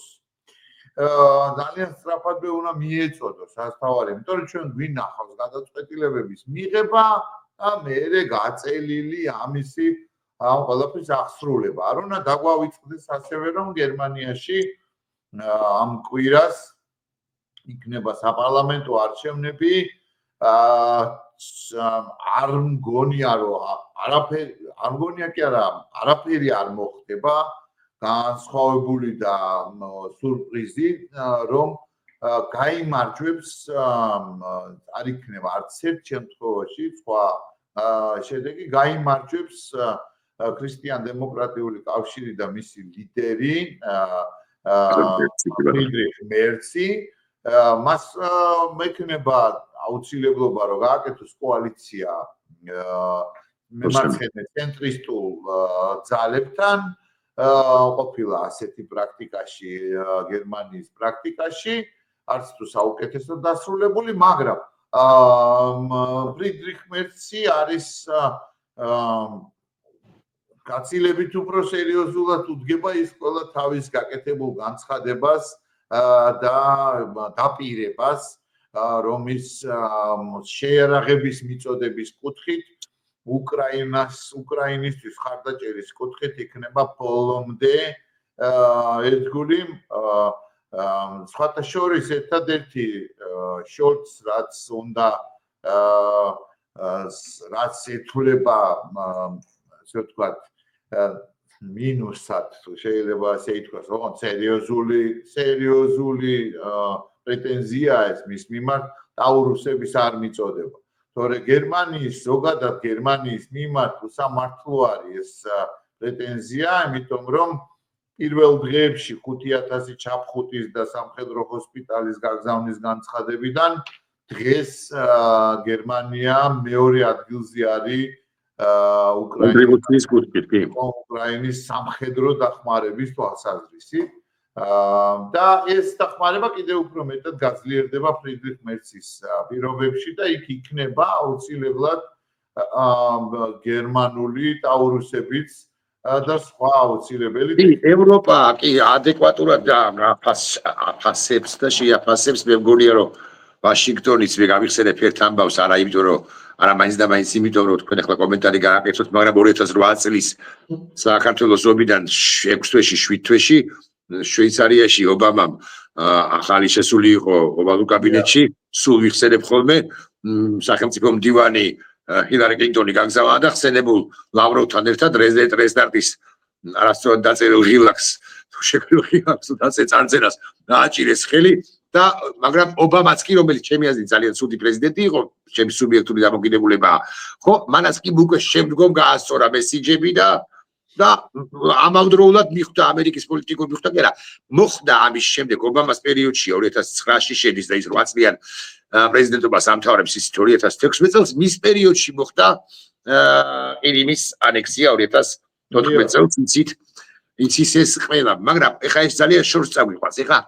B: ძალიან სწრაფადვე უნდა მიეწოდოს ასთავარი, იმიტომ რომ ჩვენ გვინახავს გადაწყვეტილებების მიღება და მერე გაწელილი ამისი ყველაფრის აღსრულება. არ უნდა დაგვავიწყდეს ასევე, რომ გერმანიაში ამ კვირას იქნება საპარლამენტო არჩევნები, არ მგონია, რომ არაფერი არ მოხდება, განსხვავებული და სურპრიზი, რომ გაიმარჯვებს არ იქნება არც ერთ შემთხვევაში სხვა შედეგი, გაიმარჯვებს ქრისტიან-დემოკრატიული კავშირი და მისი ლიდერი ფრიდრიხ მერცი. მას მექნება აუცილებლობა, რომ გააკეთოს კოალიცია მემარცხენე ცენტრისტულ ძალებთან. ყოფილა ასეთი პრაქტიკაში გერმანიის პრაქტიკაში, არც თუ საუკეთესო დასრულებული, მაგრამ ფრიდრიხ მერცი არის გაცილებით უფრო სერიოზულად უდგება ის ყველა თავის გაკეთებულ განცხადებას და დაპირებას, რომ ის შეიარაღების მიწოდების კუთხით უკრაინისთვის ხარდაჭერის კუთხით იქნება ბოლომდე ერთგული. სხვათა შორის ერთადერთი შოლცს რაც ეთვლება ასე ვთქვათ მინუსად, შეიძლება ასე ითქვას, ოღონდ სერიოზული პრეტენზია ეს მის მიმართ, დაურუსების არ მიწოდება. თორე გერმანიის ზოგადად გერმანიის მიმართ უსამართლო არის ეს პრეტენზია, იმიტომ რომ პირველ დღეებში 5000 ჩაფხუტის და სამხედრო ჰოსპიტალის გაგზავნის განცხადებიდან დღეს გერმანია მეორე ადგილზე არის უკრაინის სამხედრო დახმარების თვალსაზრისით და ეს დახმარება კიდევ უფრო მეტად გაძლიერდება ფრიდრიხ მერცის პირობებში და იქ იქნება აუცილებლად გერმანული ტაურუსებიც და სხვა აუცილებელი.
A: ევროპა კი ადეკვატურად აფასებს და შეაფასებს, მე მგონია რომ ვაშინგტონიც მე გავიხსენებ ერთ ამბავს, არა იმიტომ რომ არა მაინც და მაინც იმიტომ რომ თქვენ ახლა კომენტარი გააკეთოთ, მაგრამ 2008 წლის საქართველოს ომიდან 6 თვეში 7 თვეში შვეიცარიაში ობამამ ახალი შესული იყო ოვალურ კაბინეტში, სულ ვიხსენებ ხოლმე სახელმწიფო მდივანი ჰილარი კლინტონი გაგზავნა და ხსენებულ ლავროვთან ერთად რეზდარტის არასწორად დაწერილ ღილაკს თუ შეგვიძლია ღილაკს დაწეწანწერას დააჭირეს ხელი და მაგრამ ობამაც კი რომელიც ჩემი აზრით ძალიან ცუდი პრეზიდენტი იყო, ჩემი სუბიექტური დამოკიდებულებაა, ხო, მანაც კი უკვე შემდგომ გაასწორა მესიჯები და ამავდროულად მიხვდა ამერიკის პოლიტიკურ მიხვდა კი არა, მოხდა ამის შემდეგ ობამას პერიოდში 2009-ში შედის და ის 8 წლიან პრეზიდენტობას ამთავრებს ის 2016 წელს, მის პერიოდში მოხდა ყირიმის ანექსია 2014 წელს, იცის ეს ყველა, მაგრამ ეხა ეს ძალიან შორს წაგვიყვანს, ეხა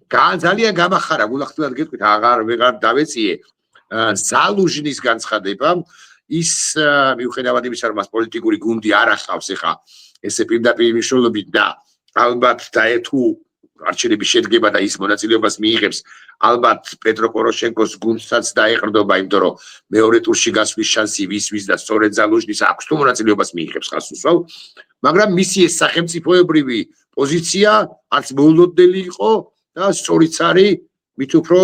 A: ძალიან გამახარა, გულახდილად გეტყვით, ვეღარ დავეციე ზალუჟნის განცხადება, ის მიუხედავად იმისა, რომ მას პოლიტიკური გუნდი არ ახავს ეხა ესე პირდაპირ მნიშვნელობით და ალბათ და თუ არჩევნების შედგება და ის მონაწილეობას მიიღებს, ალბათ პეტრო პოროშენკოს გუნდსაც დაეყრდობა, იმიტომ რომ მეორე ტურში გასვლის შანსი ვის და სწორედ ზალუჟნის აქვს თუ მონაწილეობას მიიღებს ხას უსვავ, მაგრამ მისი ეს სახელმწიფოებრივი პოზიცია არც მოულოდნელი იყო და სწორიც არის, მით უფრო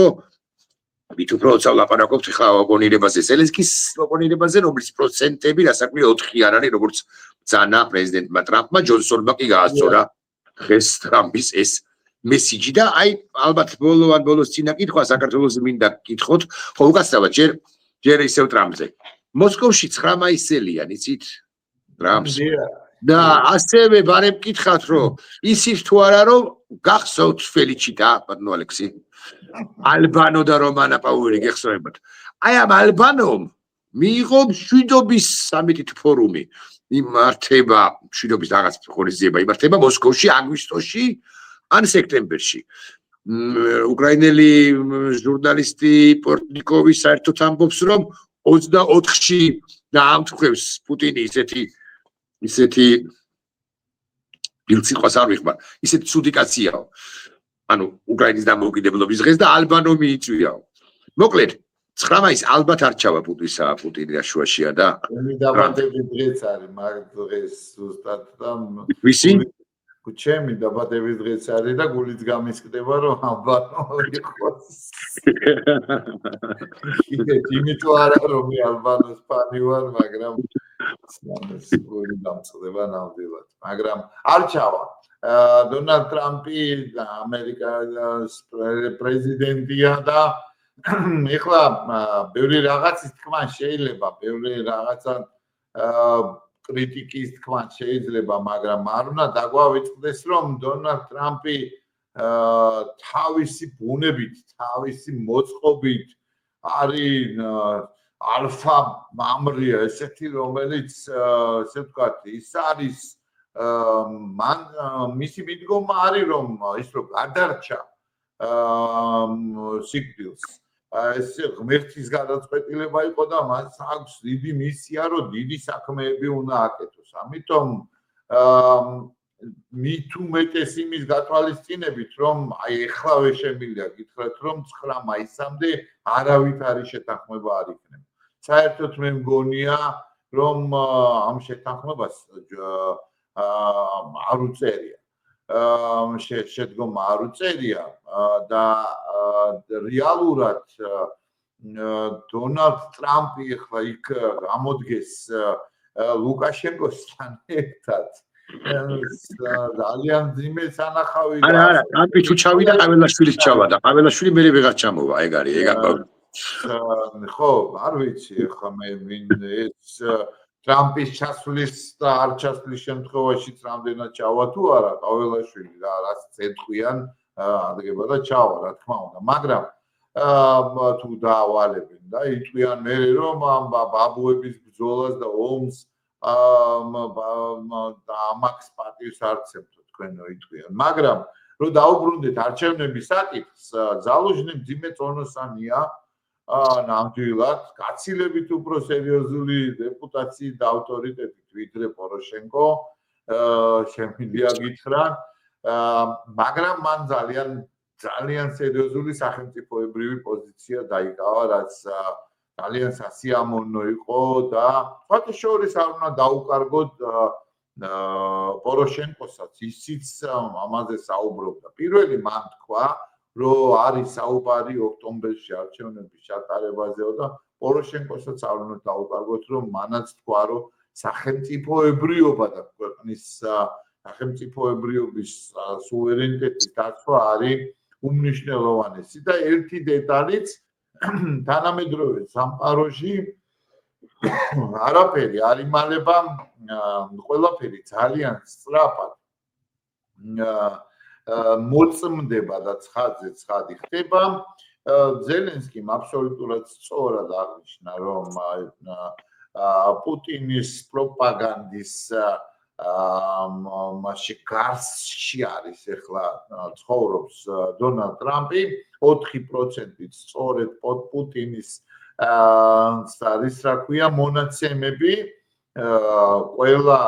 A: ლაპარაკობთ ხა ოპონირებაზე, ზელენსკის ოპონირებაზე, რომლის პროცენტები რასაკვირველია 4 არ არის, როგორც ბრძანა პრეზიდენტმა ტრამპმა, ჯონსონმა კი გაასწორა დღეს ტრამპის ეს მესიჯი და აი ალბათ ბოლოს წინა კითხვა საქართველოს მინდა გკითხოთ, ხო უკაცრავად ჯერ ისევ ტრამპზე. მოსკოვში 9 მაისელიან, იცით? ტრამპს და ასევე ბარემ გკითხათ, რომ ისიც თუ არა რომ გახსოვთ ფელიჩიტა, ბატონო ალექსი ალბანო და რომანა პაუელი გეხსოვებათ. აი ამ ალბანომ მიიღო მშვიდობის სამიტით ფორუმი. იმართება მშვიდობის რაღაც ხორიზება, იმართება მოსკოვში აგვისტოში ან სექტემბერში. უკრაინელი ჟურნალისტი პორტნიკოვი საერთოდ ამბობს, რომ 24-ში დაამტკევს პუტინი ისეთი ბილწიყვას არ ვიხმარ, ისეთი ცუდი კაციაო. ანუ უკრაინის დამოუკიდებლობის დღეს და ალბანო მიიწვიაო. მოკლედ 9 მაისს ალბათ არჩევა პუტინი რაშუაშია და
B: დაბადების დღეც არის, მაგ დღეს ზუსტად და
A: ვისი?
B: ჩემი დაბადების დღეც არის და გულიც გამისკდება რომ ალბანო იყოს. იმიტომ არა რომ მე ალბანოს ფანი ვარ, მაგრამ გული დამწყდება ნამდვილად. მაგრამ არჩევა დონალდ ტრამპი ამერიკას პრეზიდენტია და ეხლა ბევრი რაღაცის თქვა შეიძლება, ბევრი რაღაცა კრიტიკის თქვა შეიძლება, მაგრამ არ უნდა დაგვავიწყდეს, რომ დონალდ ტრამპი თავისი ბუნებით, თავისი მოწყობით არის ალფა მამრია, ესეთი რომელიც ესე ვთქვათ, ის არის მან მისი მიდგომა არის რომ ის რომ გადარჩა სიკვდილს ეს ღმერთის გადაწყვეტილება იყო და მას აქვს დიდი მისია რომ დიდი საქმეები უნდა აკეთოს. ამიტომ მით უმეტეს იმის გათვალისწინებით რომ აი ეხლავე შემიძლია გითხრათ რომ 9 მაისამდე არავით არის შეთანხმება არ იქნება. საერთოდ მე მგონია რომ ამ შეთანხმებას არ უწერია. შედგომა არ უწერია და რეალურად დონალდ ტრამპი ახლა იქ გამოდგეს ლუკაშენკოსთან ერთად. ძალიან ძიმე სანახავი.
A: არა, ტრამპი თუ ჩავიდა, ყაველაშვილიც ჩავიდა. ყაველაშვილი მერე ვეღარ ჩამოვა, ეგ არის, ეგ ამბავი.
B: ხო, არ ვიცი ახლა მე ვინ ეს ტრამპის ჩასვლის და არ ჩასვლის შემთხვევაშიც რამდენად ჩავა თუ არა, ყაველაშვილი რა რაც ეთქვიან, ადგება და ჩავა, რა თქმა უნდა, მაგრამ თუ დაავალებენ და იტყვიან მე რომ ამ ბაბუების ბრძოლას და ომს და ამaks პარტიის არცებთ თქვენო იტყვიან, მაგრამ რომ დაუბრუნდეთ არჩევნების საკითხს, ზალუჟნი მძიმე წონოსანია ნამდვილად, გაცილებით უფრო სერიოზული რეპუტაციით და ავტორიტეტით ვიდრე პოროშენკო, შემიძლია გითხრათ, მაგრამ მან ძალიან სერიოზული სახელმწიფოებრივი პოზიცია დაიკავა, რაც ძალიან სასიამოვნო იყო და ფაქტობრივად არ უნდა დაუკარგოთ პოროშენკოსაც, ისიც ამაზე საუბრობდა. პირველი მან თქვა, რომ არის საუბარი ოქტომბერში არჩევნების ჩატარებაზეო და პოროშენკოსაც არ უნდა დაუკარგოთ, რომ მანაც თქვა, რომ სახელმწიფოებრიობა და ქვეყნის სახელმწიფოებრიობის სუვერენიტეტის დაცვა არის უმნიშვნელოვანესი და ერთი დეტალიც თანამედროვე სამყაროში არაფერი არ იმალება, ყველაფერი ძალიან სწრაფად მოწმდება და ცხადზე ცხადი ხდება. ზელენსკიმ აბსოლუტურად სწორად აღნიშნა, რომ პუტინის პროპაგანდის მასში გარსში არის ახლა ცხოვრობს დონალდ ტრამპი 4%-ით სწორედ პუტინის არის რა ქვია მონაცემები ყველა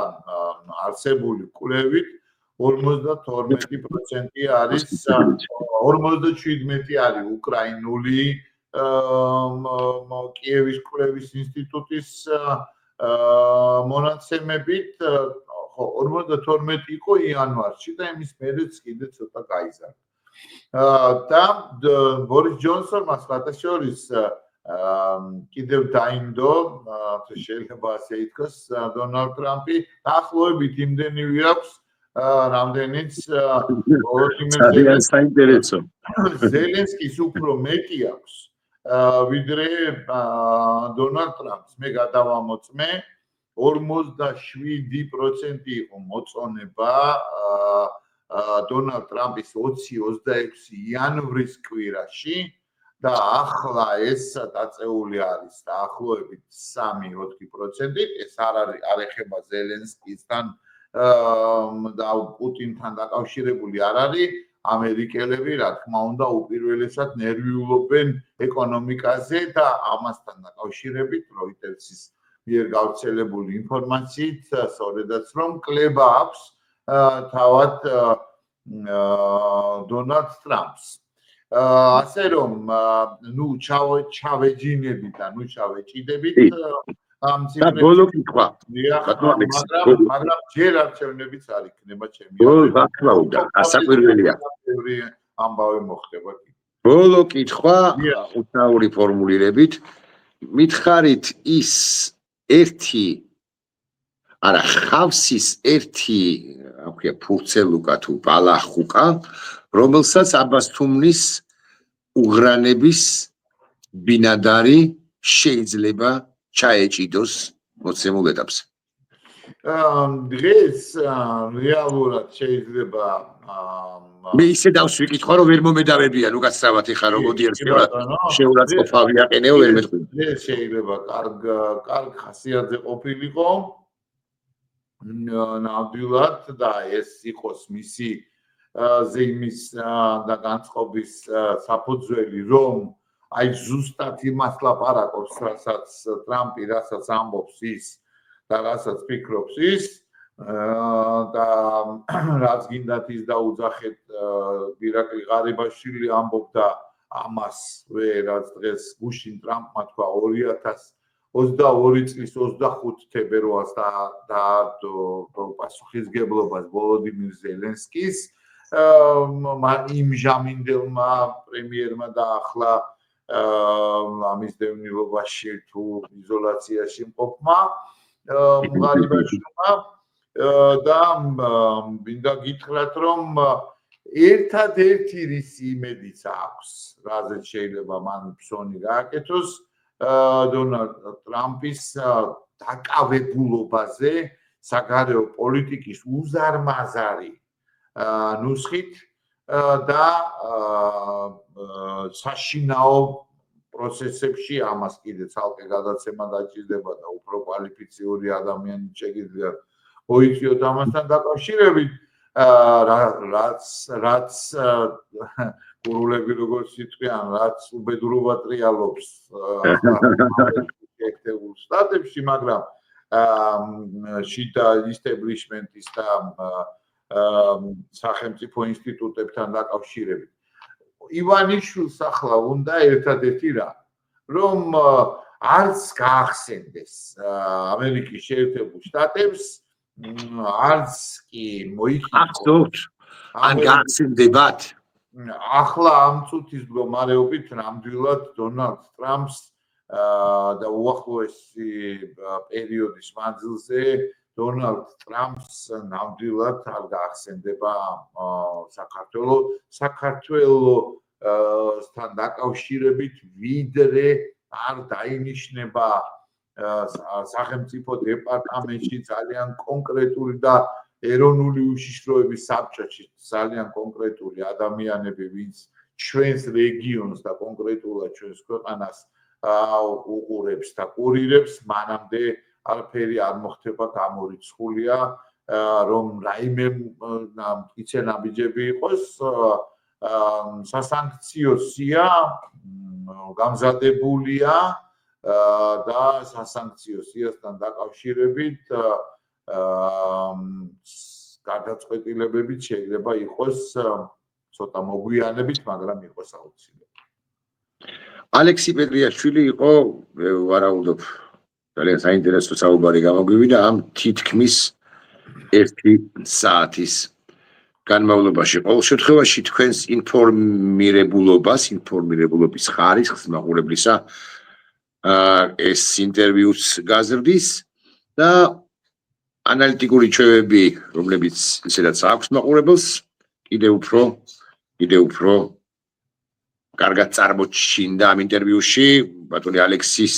B: არსებული კვლევით 52% არის 57 არის უკრაინული კიევის კვლევის ინსტიტუტის მონაცემებით 52 იყო იანვარში და იმის მერეც კიდე ცოტა გაიზარდა. და ბორის ჯონსონმა შორის კიდევ დაინდო, შეიძლება ასე ითქვას, დონალდ ტრამპი დაახლოებით იმდენივე აქვს, რამდენიც
A: ძალიან საინტერესო.
B: ზელენსკის უფრო მეტი აქვს, ვიდრე დონალდ ტრამპს. მე გადავამოწმე 47% იყო მოწონება დონალდ ტრამპის 20-26 იანვრის კვირაში და ახლა ეს დაწეული არის დაახლოებით 3-4%. ეს არ ეხება ზელენსკისთან და პუტინთან დაკავშირებული არ არის. ამერიკელები, რა თქმა უნდა, უპირველესად ნერვიულობენ ეკონომიკაზე და ამასთან დაკავშირებით როიტერსის მიერ გავრცელებული ინფორმაციით, სწორედაც რომ კლება აქვს თავად დონალდ ტრამპს. ასე რომ, ნუ ჩავეჯინებით და ნუ ჩავეჭიდებით ამ ციფრებს.
A: ბოლო კითხვა.
B: მაგრამ ჯერ არჩევნებიც არ იქნება ჩემი.
A: ბოლო ასაკვირველია.
B: ამბავი მოხდება.
A: ბოლო კითხვა, უთაური ფორმულირებით, მითხარით ის ხავსის ერთი, რა ქვია, ფურცელუკა თუ ბალახუკა, რომელსაც აბასთუმნის უღრანების ბინადარი შეიძლება ჩაეჭიდოს მოცემულ ეტაპზე.
B: დღეს რეალურად შეიძლება
A: მე ისე დავსვი კითხვა, რომ ვერ მომედავებიან უკაცრავად ეხა რომ მოდიან შეურაცხყოფა ვიაყენეო ვერ მეთქვი.
B: ეს შეიძლება კარგ ხასიათზე ყოფილიყო. ნამდვილად და ეს იყოს მისი ზეიმის და განწყობის საფუძველი, რომ აი ზუსტად იმას ლაპარაკობს, რასაც ტრამპი, რასაც ამბობს ის და რასაც ფიქრობს ის და რაც გინდათ ის დაუძახეთ ირაკლი ღარიბაშვილი ამბობდა ამას რაც დღეს გუშინ ტრამპმა თქვა 2022 წლის 25 თებერვალს და პასუხისგებლობას ვოლოდიმირ ზელენსკის იმჟამინდელმა პრემიერმა და ახლა ამის დევნილობაში თუ იზოლაციაში მყოფმა ღარიბაშვილმა და მინდა გითხრათ რომ ერთადერთი რის იმედიც აქვს, რაზეც შეიძლება მან ფსონი გააკეთოს დონალდ ტრამპის დაკავებულობაზე საგარეო პოლიტიკის უზარმაზარი ნუსხით და საშინაო პროცესებში ამას კიდე ცალკე გადაცემა დაჭირდება და უფრო კვალიფიციური ადამიანი შეგიძლია მოიწვიოთ ამასთან დაკავშირებით რაც გურულები როგორც იტყვიან, რაც უბედურობა ტრიალობს ერთეულ შტატებში, მაგრამ შიდა ისტებლიშმენტის და სახელმწიფო ინსტიტუტებთან დაკავშირებით. ივანიშვილს ახლა უნდა ერთადერთი რა, რომ არც გაახსენდეს ამერიკის შეერთებულ შტატებს, არც კი
A: Absolut. An გაახსენდებათ.
B: ახლა ამ წუთის მდგომარეობით ნამდვილად დონალდ ტრამპს და უახლოესი პერიოდის მანძილზე დონალდ ტრამპს ნამდვილად არ გაახსენდება საქართველოსთან დაკავშირებით ვიდრე არ დაინიშნება სახელმწიფო დეპარტამენტში ძალიან კონკრეტული და ეროვნული უშიშროების საბჭოში ძალიან კონკრეტული ადამიანები, ვინც ჩვენს რეგიონს და კონკრეტულად ჩვენს ქვეყანას უყურებს და კურირებს, მანამდე არაფერი არ მოხდება გამორიცხულია, რომ რაიმე მტკიცე ნაბიჯები იყოს, სასანქციო სია გამზადებულია და სასანქციო სიასთან დაკავშირებით გადაწყვეტილებებით შეიძლება იყოს ცოტა მოგვიანებით, მაგრამ იყოს აუცილებელი.
A: ალექსი პეტრიაშვილი იყო, ვარაუდობ, ძალიან საინტერესო საუბარი გამოგვივიდა ამ თითქმის 1 საათის განმავლობაში. ყოველ შემთხვევაში თქვენს ინფორმირებულობის ხარისხს მაყურებლისა ეს ინტერვიუს გაზრდის და ანალიტიკური ჩვევები, რომლებიც ისედაც აქვს მაყურებელს, კიდევ უფრო კარგად წარმოჩინდა ამ ინტერვიუში ბატონი ალექსის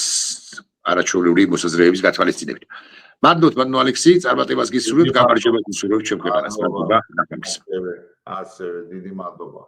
A: არაჩვეულებრივი მოსაზრებების გათვალისწინებით. მადლობთ ბატონო ალექსი, წარმატებას გისურვებთ, გამარჯვებას გისურვებთ ჩვენ ქვეყანას.
B: ასევე დიდი მადლობა.